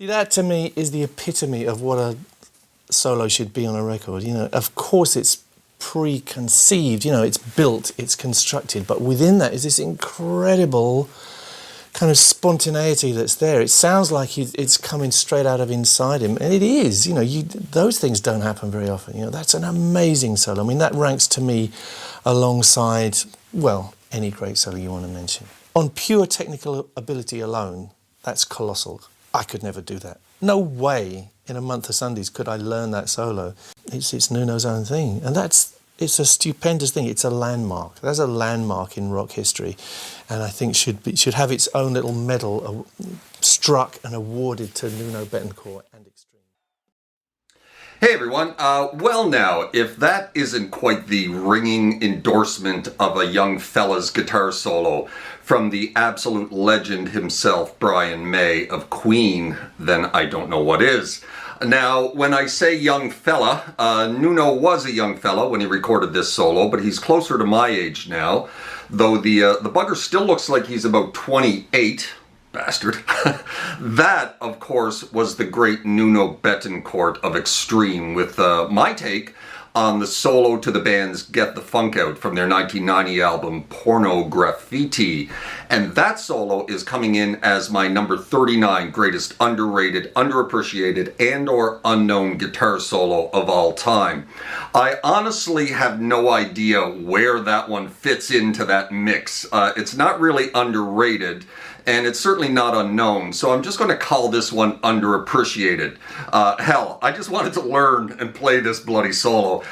See, that to me is the epitome of what a solo should be on a record. You know, of course it's preconceived, you know, it's built, it's constructed, but within that is this incredible kind of spontaneity that's there. It sounds like it's coming straight out of inside him, and it is. You know, those things don't happen very often. You know, that's an amazing solo. I mean, that ranks to me alongside, well, any great solo you want to mention. On pure technical ability alone, that's colossal. I could never do that. No way in a month of Sundays could I learn that solo. It's Nuno's own thing, and it's a stupendous thing. It's a landmark. That's a landmark in rock history, and I think should have its own little medal struck and awarded to Nuno Bettencourt and Extreme. Hey everyone, well now, if that isn't quite the ringing endorsement of a young fella's guitar solo from the absolute legend himself, Brian May of Queen, then I don't know what is. Now, when I say young fella, Nuno was a young fella when he recorded this solo, but he's closer to my age now, though the bugger still looks like he's about 28. Bastard. That, of course, was the great Nuno Bettencourt of Extreme, with my take on the solo to the band's Get the Funk Out from their 1990 album Porno Graffiti. And that solo is coming in as my number 39 greatest underrated, underappreciated, and or unknown guitar solo of all time. I honestly have no idea where that one fits into that mix. It's not really underrated, and it's certainly not unknown, so I'm just going to call this one underappreciated. Hell, I just wanted to learn and play this bloody solo.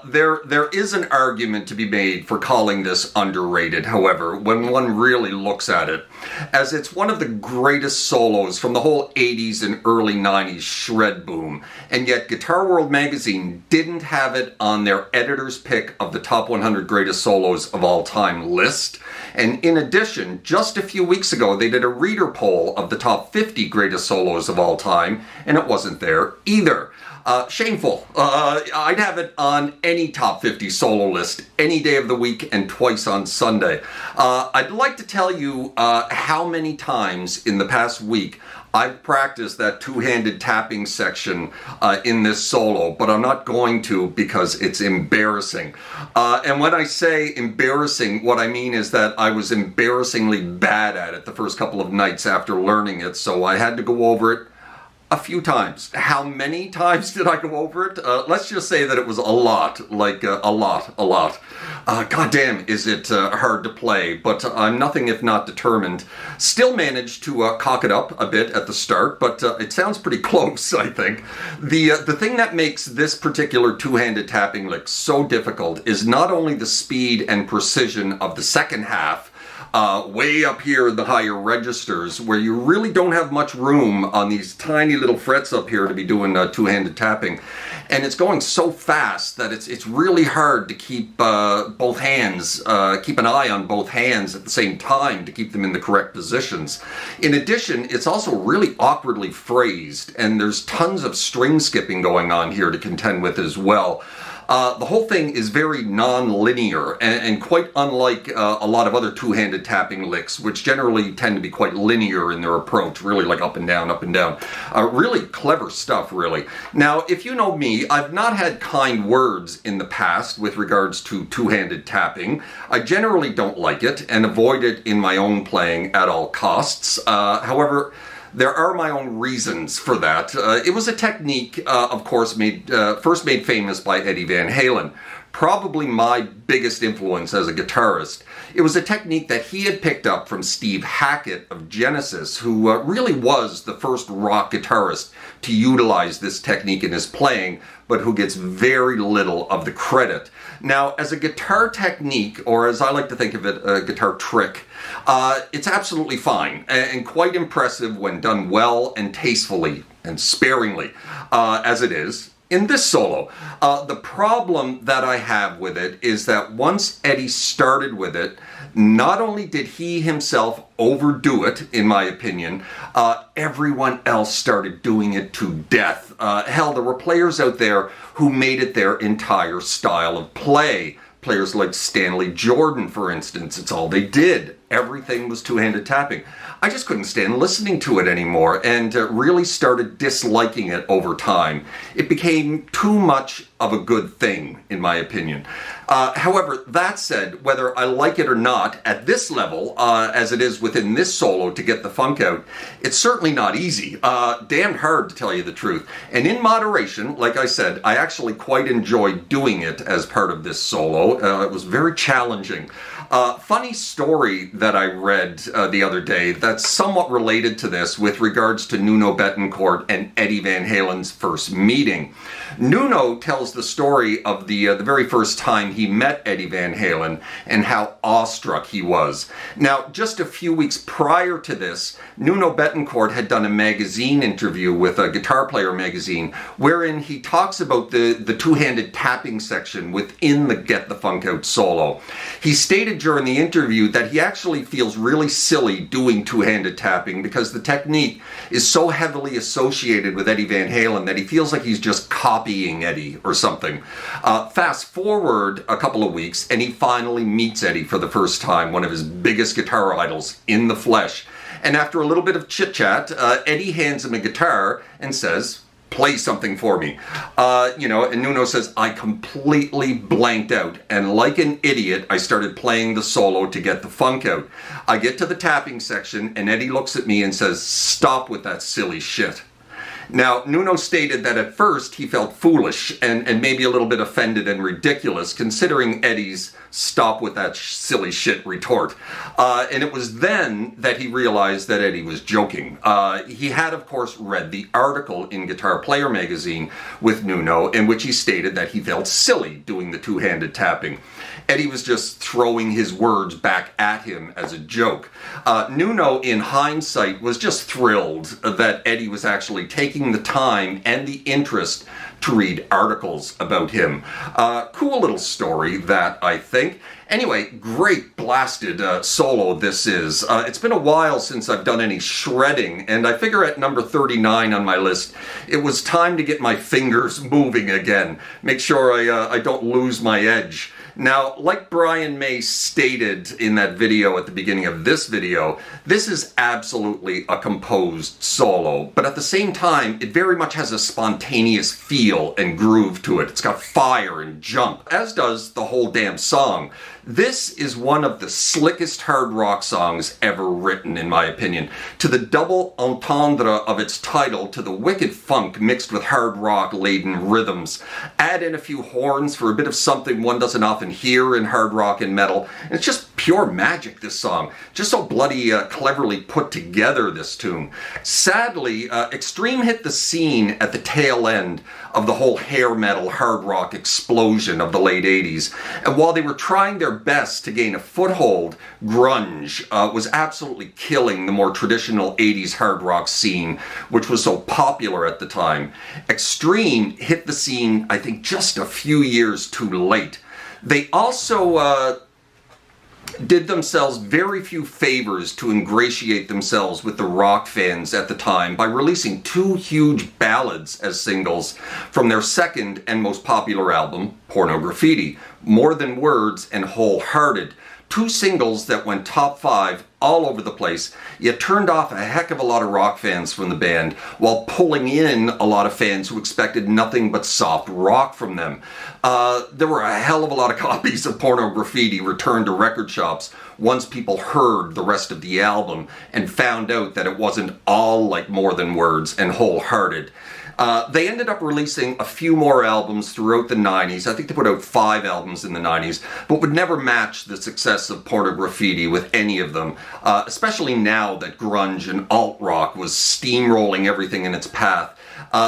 There is an argument to be made for calling this underrated, however, when one really looks at it, as it's one of the greatest solos from the whole 80s and early 90s shred boom, and yet Guitar World magazine didn't have it on their editor's pick of the top 100 greatest solos of all time list. And in addition, just a few weeks ago, they did a reader poll of the top 50 greatest solos of all time, and it wasn't there either. Shameful. I'd have it on any top 50 solo list any day of the week and twice on Sunday. I'd like to tell you how many times in the past week I've practiced that two-handed tapping section in this solo, but I'm not going to because it's embarrassing. And when I say embarrassing, what I mean is that I was embarrassingly bad at it the first couple of nights after learning it, so I had to go over it A few times. How many times did I go over it? Let's just say that it was a lot, like a lot. God damn, is it hard to play, but I'm nothing if not determined. Still managed to cock it up a bit at the start, but it sounds pretty close, I think. The thing that makes this particular two-handed tapping lick so difficult is not only the speed and precision of the second half, way up here in the higher registers, where you really don't have much room on these tiny little frets up here to be doing two-handed tapping. And it's going so fast that it's really hard to keep both hands, keep an eye on both hands at the same time to keep them in the correct positions. In addition, it's also really awkwardly phrased, and there's tons of string skipping going on here to contend with as well. The whole thing is very non-linear and quite unlike a lot of other two-handed tapping licks, which generally tend to be quite linear in their approach, really like up and down, up and down. Really clever stuff, really. Now, if you know me, I've not had kind words in the past with regards to two-handed tapping. I generally don't like it and avoid it in my own playing at all costs. However, there are my own reasons for that. It was a technique, of course, first made famous by Eddie Van Halen. Probably my biggest influence as a guitarist. It was a technique that he had picked up from Steve Hackett of Genesis, who really was the first rock guitarist to utilize this technique in his playing, but who gets very little of the credit. Now, as a guitar technique, or as I like to think of it, a guitar trick, it's absolutely fine and quite impressive when done well and tastefully and sparingly, as it is in this solo. The problem that I have with it is that once Eddie started with it, not only did he himself overdo it, in my opinion, everyone else started doing it to death. Hell, there were players out there who made it their entire style of play. Players like Stanley Jordan, for instance, it's all they did. Everything was two-handed tapping. I just couldn't stand listening to it anymore and really started disliking it over time. It became too much of a good thing, in my opinion. However, that said, whether I like it or not, at this level, as it is within this solo to get the funk out, it's certainly not easy. Damn hard, to tell you the truth. And in moderation, like I said, I actually quite enjoyed doing it as part of this solo. It was very challenging. Funny story that I read the other day that's somewhat related to this with regards to Nuno Bettencourt and Eddie Van Halen's first meeting. Nuno tells the story of the very first time he met Eddie Van Halen and how awestruck he was. Now, just a few weeks prior to this, Nuno Bettencourt had done a magazine interview with a Guitar Player magazine wherein he talks about the two-handed tapping section within the Get the Funk Out solo. He stated during the interview that he actually feels really silly doing two-handed tapping because the technique is so heavily associated with Eddie Van Halen that he feels like he's just copying Eddie or something. Fast forward a couple of weeks and he finally meets Eddie for the first time, one of his biggest guitar idols, in the flesh. And after a little bit of chit-chat, Eddie hands him a guitar and says, "Play something for me." And Nuno says, "I completely blanked out. And like an idiot, I started playing the solo to get the funk out. I get to the tapping section and Eddie looks at me and says, 'Stop with that silly shit.'" Now, Nuno stated that at first he felt foolish and maybe a little bit offended and ridiculous considering Eddie's "stop with that silly shit" retort. And it was then that he realized that Eddie was joking. He had, of course, read the article in Guitar Player magazine with Nuno in which he stated that he felt silly doing the two-handed tapping. Eddie was just throwing his words back at him as a joke. Nuno, in hindsight, was just thrilled that Eddie was actually taking the time and the interest to read articles about him. Cool little story, that, I think. Anyway, great blasted solo this is. It's been a while since I've done any shredding, and I figure at number 39 on my list, it was time to get my fingers moving again. Make sure I don't lose my edge. Now, like Brian May stated in that video at the beginning of this video, this is absolutely a composed solo, but at the same time, it very much has a spontaneous feel and groove to it. It's got fire and jump, as does the whole damn song. This is one of the slickest hard rock songs ever written, in my opinion. To the double entendre of its title, to the wicked funk mixed with hard rock laden rhythms. Add in a few horns for a bit of something one doesn't often hear in hard rock and metal. And it's just pure magic, this song. Just so bloody cleverly put together, this tune. Sadly, Extreme hit the scene at the tail end of the whole hair metal hard rock explosion of the late 80s. And while they were trying their best to gain a foothold, grunge was absolutely killing the more traditional 80s hard rock scene, which was so popular at the time. Extreme hit the scene, I think, just a few years too late. They also did themselves very few favors to ingratiate themselves with the rock fans at the time by releasing two huge ballads as singles from their second and most popular album, Porno Graffiti, More Than Words and Wholehearted. Two singles that went top 5 all over the place, yet turned off a heck of a lot of rock fans from the band, while pulling in a lot of fans who expected nothing but soft rock from them. There were a hell of a lot of copies of Porno Graffiti returned to record shops once people heard the rest of the album and found out that it wasn't all like More Than Words and Wholehearted. They ended up releasing a few more albums throughout the 90s. I think they put out 5 albums in the 90s, but would never match the success of Porno Graffiti with any of them, especially now that grunge and alt-rock was steamrolling everything in its path.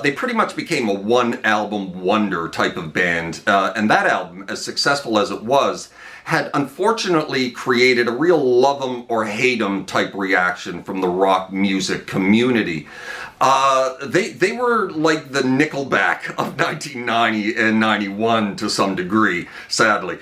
They pretty much became a one-album wonder type of band, and that album, as successful as it was, had unfortunately created a real love 'em or hate 'em type reaction from the rock music community. They were like the Nickelback of 1990 and 91 to some degree, sadly.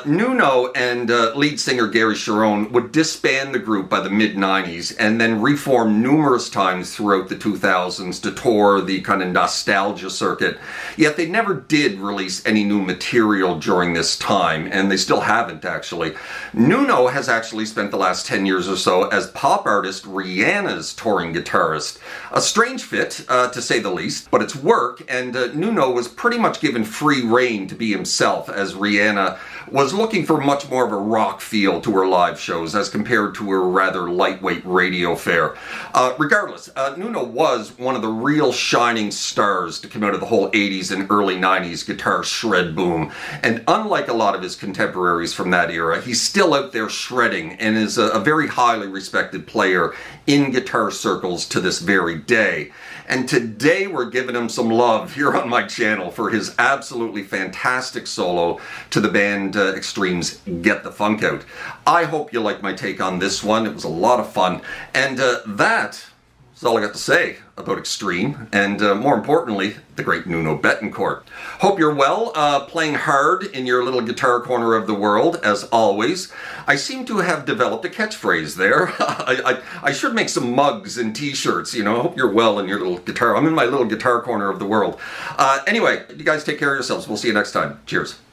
Nuno and lead singer Gary Cherone would disband the group by the mid-90s and then reform numerous times throughout the 2000s to tour the kind of nostalgia circuit. Yet they never did release any new material during this time, and they still haven't, actually. Nuno has actually spent the last 10 years or so as pop artist Rihanna's touring guitarist. A strange fit, to say the least, but it's work, and Nuno was pretty much given free rein to be himself, as Rihanna was looking for much more of a rock feel to her live shows as compared to her rather lightweight radio fare. Regardless, Nuno was one of the real shining stars to come out of the whole 80s and early 90s guitar shred boom, and unlike a lot of his contemporaries from that era, he's still out there shredding and is a very highly respected player in guitar circles to this very day. And today we're giving him some love here on my channel for his absolutely fantastic solo to the band Extreme's Get the Funk Out. I hope you like my take on this one. It was a lot of fun. And that is all I got to say about Extreme, and more importantly, the great Nuno Bettencourt. Hope you're well, playing hard in your little guitar corner of the world, as always. I seem to have developed a catchphrase there. I should make some mugs and t-shirts, you know. Hope you're well in your little guitar. I'm in my little guitar corner of the world. Anyway, you guys take care of yourselves. We'll see you next time. Cheers.